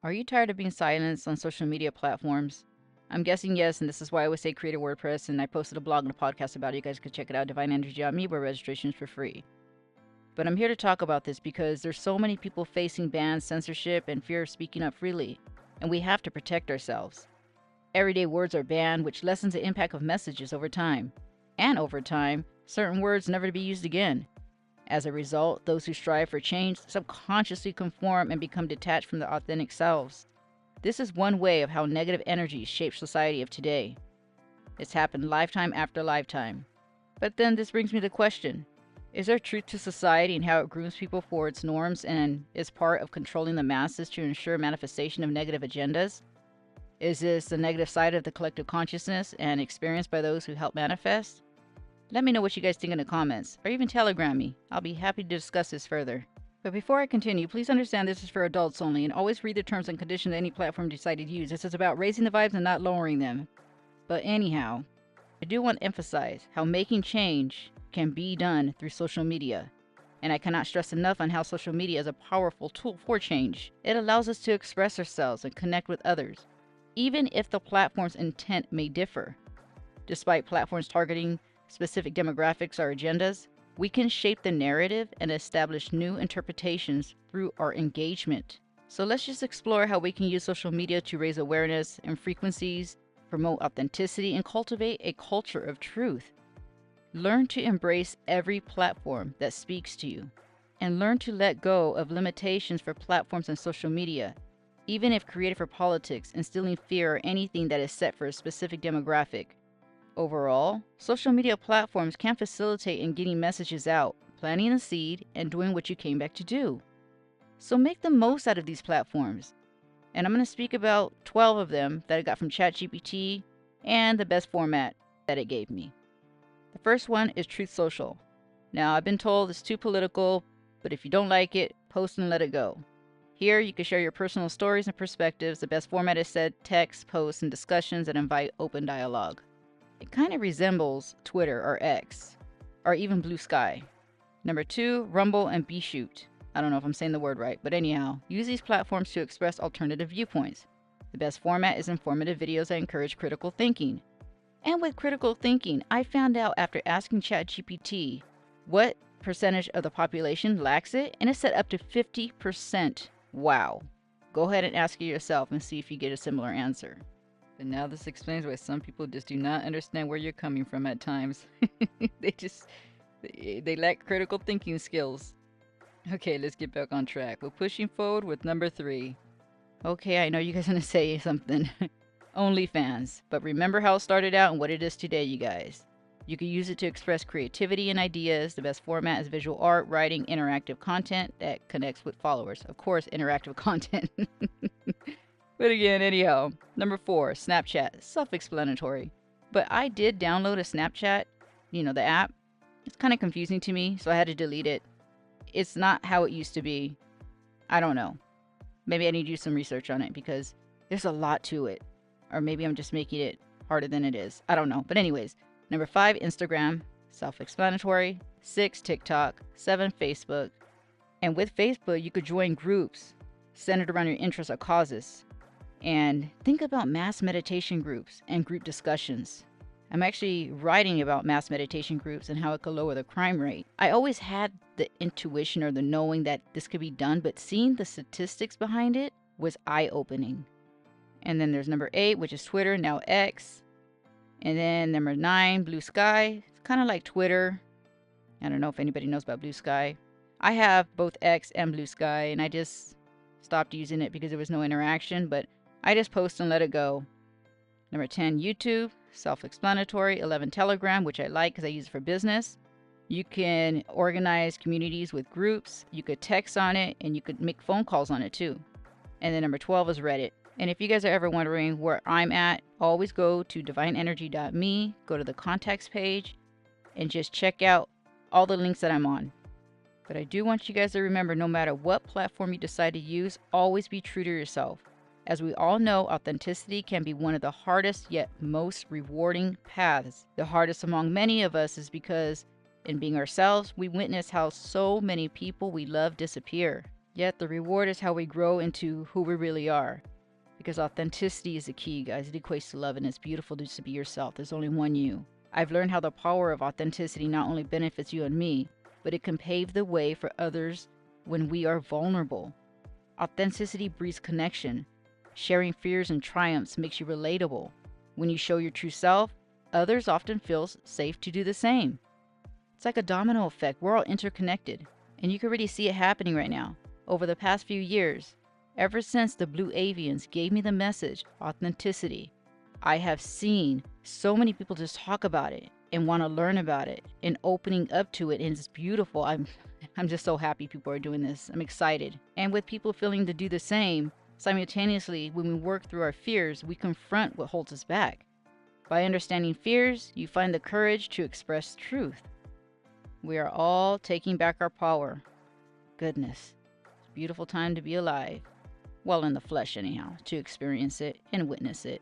Are you tired of being silenced on social media platforms? I'm guessing yes, and this is why I always say create a WordPress, and I posted a blog and a podcast about it. You guys could check it out, divineenergy.me, where registration is for free. But I'm here to talk about this because there's so many people facing bans, censorship, and fear of speaking up freely, and we have to protect ourselves. Everyday words are banned, which lessens the impact of messages over time. And over time, certain words never to be used again. As a result, those who strive for change subconsciously conform and become detached from their authentic selves. This is one way of how negative energy shapes society of today. It's happened lifetime after lifetime. But then this brings me to the question, is there truth to society and how it grooms people for its norms and is part of controlling the masses to ensure manifestation of negative agendas? Is this the negative side of the collective consciousness and experienced by those who help manifest? Let me know what you guys think in the comments, or even telegram me. I'll be happy to discuss this further. But before I continue, please understand this is for adults only, and always read the terms and conditions of any platform you decide to use. This is about raising the vibes and not lowering them. But anyhow, I do want to emphasize how making change can be done through social media. And I cannot stress enough on how social media is a powerful tool for change. It allows us to express ourselves and connect with others, even if the platform's intent may differ. Despite platforms targeting specific demographics or agendas, we can shape the narrative and establish new interpretations through our engagement. So let's just explore how we can use social media to raise awareness and frequencies, promote authenticity, and cultivate a culture of truth. Learn to embrace every platform that speaks to you, and learn to let go of limitations for platforms and social media, even if created for politics, instilling fear or anything that is set for a specific demographic. Overall, social media platforms can facilitate in getting messages out, planting a seed, and doing what you came back to do. So make the most out of these platforms. And I'm going to speak about 12 of them that I got from ChatGPT and the best format that it gave me. The first one is Truth Social. Now, I've been told it's too political, but if you don't like it, post and let it go. Here, you can share your personal stories and perspectives. The best format is said text, posts, and discussions that invite open dialogue. It kind of resembles Twitter or X, or even Blue Sky. Number 2, Rumble and BShoot. I don't know if I'm saying the word right, but anyhow, use these platforms to express alternative viewpoints. The best format is informative videos that encourage critical thinking. And with critical thinking, I found out after asking ChatGPT what percentage of the population lacks it, and it's set up to 50%. Wow. Go ahead and ask it yourself and see if you get a similar answer. But now this explains why some people just do not understand where you're coming from at times. they lack critical thinking skills. Okay, let's get back on track. We're pushing forward with number 3. Okay, I know you guys are going to say something. OnlyFans. But remember how it started out and what it is today, you guys. You can use it to express creativity and ideas. The best format is visual art, writing, interactive content that connects with followers. Of course, interactive content. But again, anyhow, number 4, Snapchat. Self-explanatory. But I did download a Snapchat, the app. It's kind of confusing to me, so I had to delete it. It's not how it used to be. I don't know. Maybe I need to do some research on it because there's a lot to it. Or maybe I'm just making it harder than it is. I don't know. But anyways, number 5, Instagram. Self-explanatory. 6, TikTok. 7, Facebook. And with Facebook, you could join groups centered around your interests or causes. And think about mass meditation groups and group discussions. I'm actually writing about mass meditation groups and how it could lower the crime rate. I always had the intuition or the knowing that this could be done, but seeing the statistics behind it was eye-opening. And then there's number 8, which is Twitter, now X. And then number 9, Blue Sky. It's kind of like Twitter. I don't know if anybody knows about Blue Sky. I have both X and Blue Sky, and I just stopped using it because there was no interaction, but I just post and let it go. Number 10, YouTube, self-explanatory. 11, Telegram, which I like because I use it for business. You can organize communities with groups. You could text on it, and you could make phone calls on it too. And then number 12 is Reddit. And if you guys are ever wondering where I'm at, always go to divineenergy.me, go to the contacts page, and just check out all the links that I'm on. But I do want you guys to remember, no matter what platform you decide to use, always be true to yourself. As we all know, authenticity can be one of the hardest yet most rewarding paths. The hardest among many of us is because in being ourselves, we witness how so many people we love disappear. Yet the reward is how we grow into who we really are. Because authenticity is the key, guys. It equates to love, and it's beautiful just to be yourself. There's only one you. I've learned how the power of authenticity not only benefits you and me, but it can pave the way for others when we are vulnerable. Authenticity breeds connection. Sharing fears and triumphs makes you relatable. When you show your true self, others often feel safe to do the same. It's like a domino effect. We're all interconnected, and you can really see it happening right now. Over the past few years, ever since the Blue Avians gave me the message, authenticity, I have seen so many people just talk about it and want to learn about it and opening up to it, and it's beautiful. I'm just so happy people are doing this. I'm excited. And with people feeling to do the same, simultaneously, when we work through our fears, we confront what holds us back. By understanding fears, you find the courage to express truth. We are all taking back our power. Goodness. It's a beautiful time to be alive. Well, in the flesh anyhow, to experience it and witness it.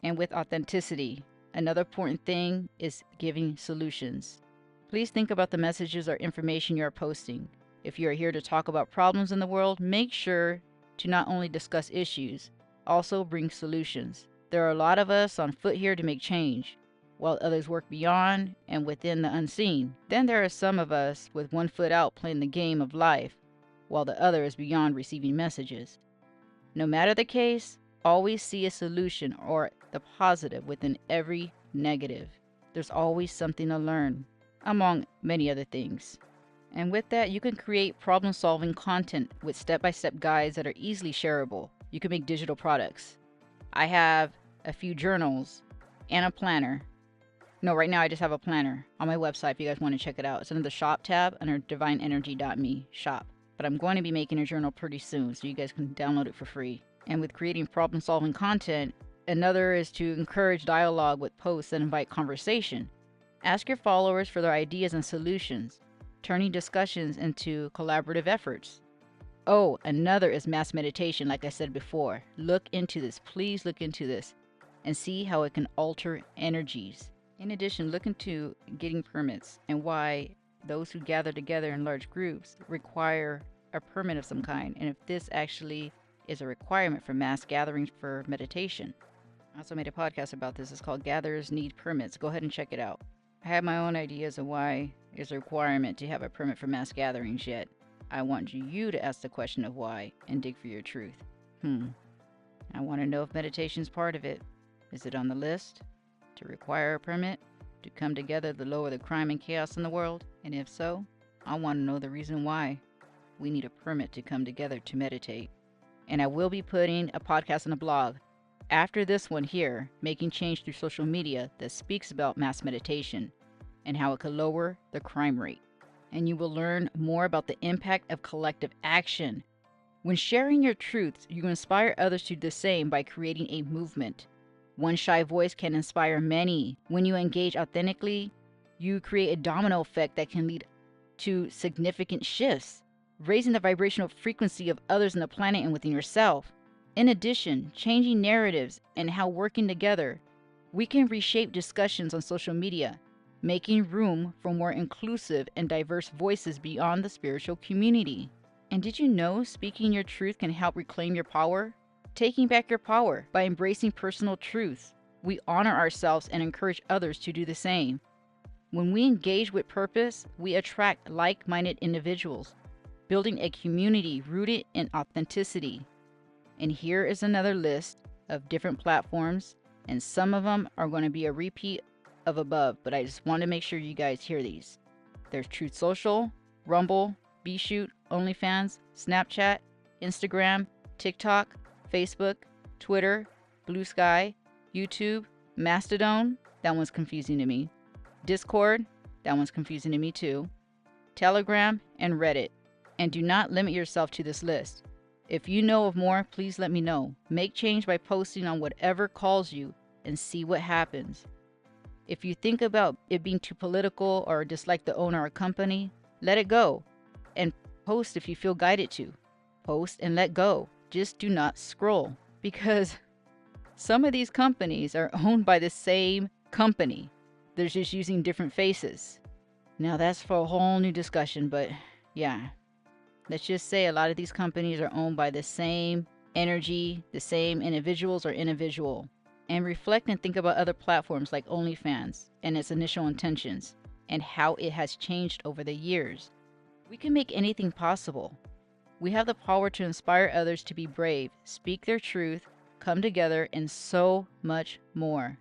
And with authenticity, another important thing is giving solutions. Please think about the messages or information you are posting. If you are here to talk about problems in the world, make sure to not only discuss issues, also bring solutions. There are a lot of us on foot here to make change, while others work beyond and within the unseen. Then there are some of us with one foot out playing the game of life, while the other is beyond receiving messages. No matter the case, always see a solution or the positive within every negative. There's always something to learn, among many other things. And with that, you can create problem-solving content with step-by-step guides that are easily shareable. You can make digital products. I have a few journals and a planner. No, right now I just have a planner on my website if you guys want to check it out. It's under the shop tab under divineenergy.me shop. But I'm going to be making a journal pretty soon, so you guys can download it for free. And with creating problem-solving content, another is to encourage dialogue with posts that invite conversation. Ask your followers for their ideas and solutions, turning discussions into collaborative efforts. Oh, another is mass meditation, like I said before. Look into this. Please look into this and see how it can alter energies. In addition, look into getting permits and why those who gather together in large groups require a permit of some kind, and if this actually is a requirement for mass gatherings for meditation. I also made a podcast about this. It's called Gatherers Need Permits. Go ahead and check it out. I have my own ideas of why it's a requirement to have a permit for mass gatherings, yet I want you to ask the question of why and dig for your truth. I want to know if meditation is part of it. Is it on the list to require a permit to come together to lower the crime and chaos in the world? And if so, I want to know the reason why we need a permit to come together to meditate. And I will be putting a podcast and a blog after this one here, making change through social media, that speaks about mass meditation and how it could lower the crime rate. And you will learn more about the impact of collective action. When sharing your truths, you inspire others to do the same by creating a movement. One shy voice can inspire many. When you engage authentically, you create a domino effect that can lead to significant shifts, raising the vibrational frequency of others on the planet and within yourself. In addition, changing narratives and how working together, we can reshape discussions on social media, making room for more inclusive and diverse voices beyond the spiritual community. And did you know speaking your truth can help reclaim your power? Taking back your power by embracing personal truth. We honor ourselves and encourage others to do the same. When we engage with purpose, we attract like-minded individuals, building a community rooted in authenticity. And here is another list of different platforms, and some of them are going to be a repeat of above, but I just want to make sure you guys hear these. There's Truth Social, Rumble, BShoot, OnlyFans, Snapchat, Instagram, TikTok, Facebook, Twitter, Blue Sky, YouTube, Mastodon, that one's confusing to me, Discord, that one's confusing to me too, Telegram, and Reddit. And do not limit yourself to this list. If you know of more, please let me know. Make change by posting on whatever calls you and see what happens. If you think about it being too political or dislike the owner or company, let it go. And post if you feel guided to. Post and let go. Just do not scroll, because some of these companies are owned by the same company. They're just using different faces. Now that's for a whole new discussion, but yeah. Let's just say a lot of these companies are owned by the same energy, the same individuals or individual. And reflect and think about other platforms like OnlyFans and its initial intentions and how it has changed over the years. We can make anything possible. We have the power to inspire others to be brave, speak their truth, come together, and so much more.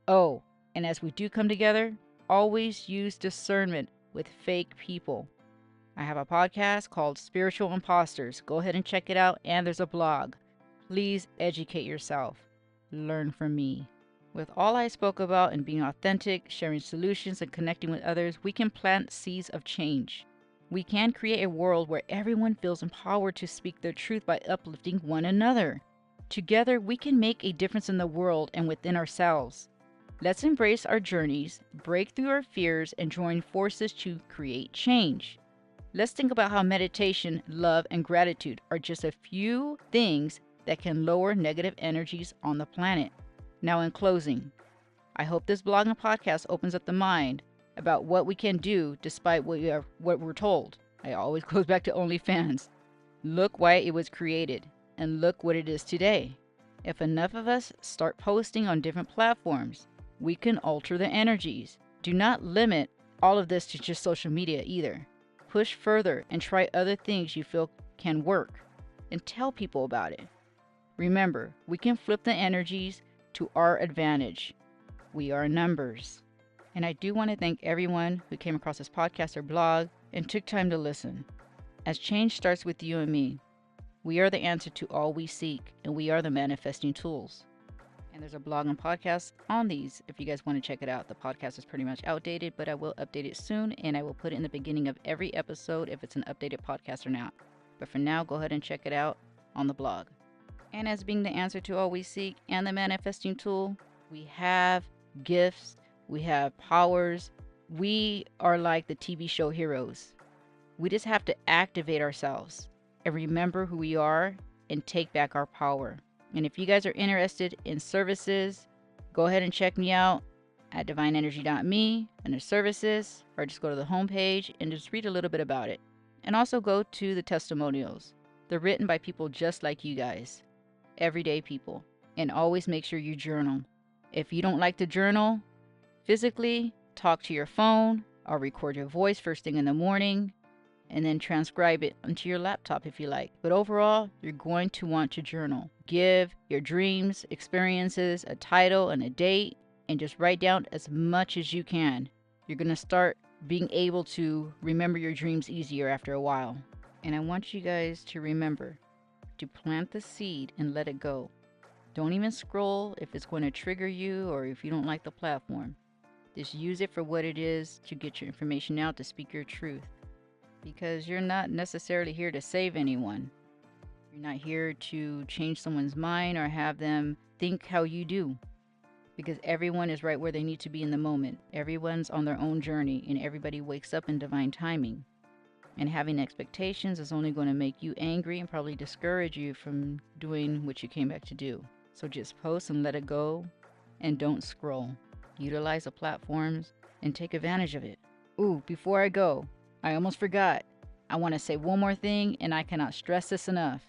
Oh, and as we do come together, always use discernment with fake people. I have a podcast called Spiritual Imposters. Go ahead and check it out, and there's a blog. Please educate yourself. Learn from me. With all I spoke about and being authentic, sharing solutions, and connecting with others, we can plant seeds of change. We can create a world where everyone feels empowered to speak their truth by uplifting one another. Together, we can make a difference in the world and within ourselves. Let's embrace our journeys, break through our fears, and join forces to create change. Let's think about how meditation, love, and gratitude are just a few things that can lower negative energies on the planet. Now, in closing, I hope this blog and podcast opens up the mind about what we can do despite what we're told. I always goes back to OnlyFans. Look why it was created, and look what it is today. If enough of us start posting on different platforms, we can alter the energies. Do not limit all of this to just social media either. Push further and try other things you feel can work, and tell people about it. Remember, we can flip the energies to our advantage. We are numbers. And I do want to thank everyone who came across this podcast or blog and took time to listen. As change starts with you and me, we are the answer to all we seek, and we are the manifesting tools. And there's a blog and podcast on these if you guys want to check it out. The podcast is pretty much outdated, but I will update it soon, and I will put it in the beginning of every episode if it's an updated podcast or not. But for now, go ahead and check it out on the blog. And as being the answer to all we seek and the manifesting tool, we have gifts, we have powers. We are like the TV show heroes. We just have to activate ourselves and remember who we are and take back our power. And if you guys are interested in services, go ahead and check me out at divineenergy.me under services, or just go to the homepage and just read a little bit about it. And also go to the testimonials. They're written by people just like you guys, everyday people. And always make sure you journal. If you don't like to journal physically, talk to your phone or record your voice first thing in the morning and then transcribe it onto your laptop if you like. But overall, you're going to want to journal. Give your dreams, experiences, a title and a date, and just write down as much as you can. You're going to start being able to remember your dreams easier after a while. And I want you guys to remember to plant the seed and let it go. Don't even scroll if it's going to trigger you or if you don't like the platform. Just use it for what it is, to get your information out, to speak your truth. Because you're not necessarily here to save anyone. You're not here to change someone's mind or have them think how you do. Because everyone is right where they need to be in the moment. Everyone's on their own journey, and everybody wakes up in divine timing. And having expectations is only going to make you angry and probably discourage you from doing what you came back to do. So just post and let it go, and don't scroll. Utilize the platforms and take advantage of it. Ooh, before I go, I almost forgot. I want to say one more thing, and I cannot stress this enough.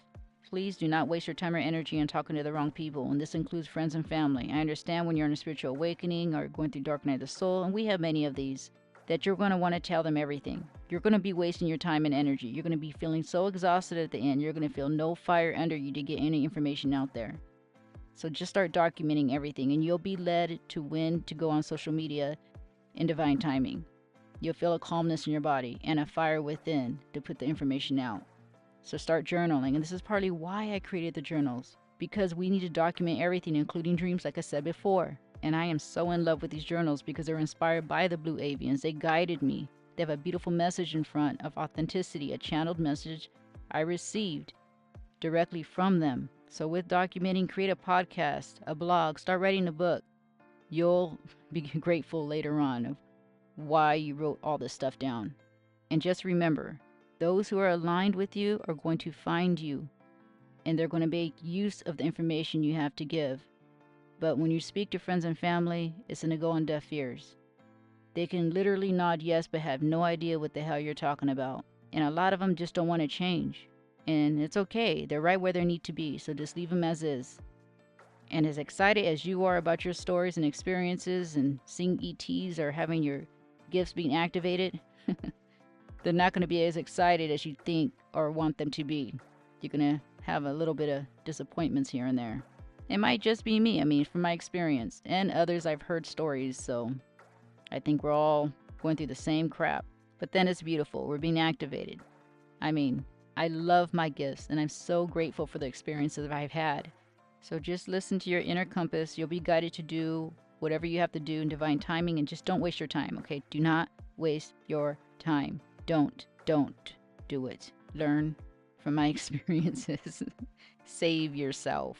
Please do not waste your time or energy on talking to the wrong people, and this includes friends and family. I understand when you're in a spiritual awakening or going through dark night of the soul, and we have many of these, that you're going to want to tell them everything. You're going to be wasting your time and energy. You're going to be feeling so exhausted at the end. You're going to feel no fire under you to get any information out there. So just start documenting everything, and you'll be led to when to go on social media in divine timing. You'll feel a calmness in your body and a fire within to put the information out. So start journaling, and this is partly why I created the journals, because we need to document everything, including dreams, like I said before. And I am so in love with these journals because they're inspired by the Blue Avians. They guided me. They have a beautiful message in front of authenticity, a channeled message I received directly from them. So with documenting, create a podcast, a blog, start writing a book. You'll be grateful later on of why you wrote all this stuff down. And just remember, those who are aligned with you are going to find you, and they're going to make use of the information you have to give. But when you speak to friends and family, it's going to go on deaf ears. They can literally nod yes, but have no idea what the hell you're talking about. And a lot of them just don't want to change. And it's okay. They're right where they need to be. So just leave them as is. And as excited as you are about your stories and experiences and seeing ETs or having your gifts being activated, they're not going to be as excited as you think or want them to be. You're going to have a little bit of disappointments here and there. It might just be me, I mean, from my experience, and others I've heard stories, so I think we're all going through the same crap. But then it's beautiful. We're being activated. I mean, I love my gifts, and I'm so grateful for the experiences I've had. So just listen to your inner compass. You'll be guided to do whatever you have to do in divine timing, and just don't waste your time, okay? Do not waste your time. Don't do it. Learn from my experiences. Save yourself.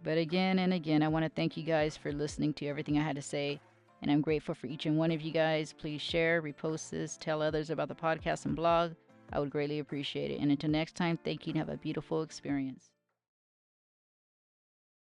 But again and again, I want to thank you guys for listening to everything I had to say. And I'm grateful for each and one of you guys. Please share, repost this, tell others about the podcast and blog. I would greatly appreciate it. And until next time, thank you and have a beautiful experience.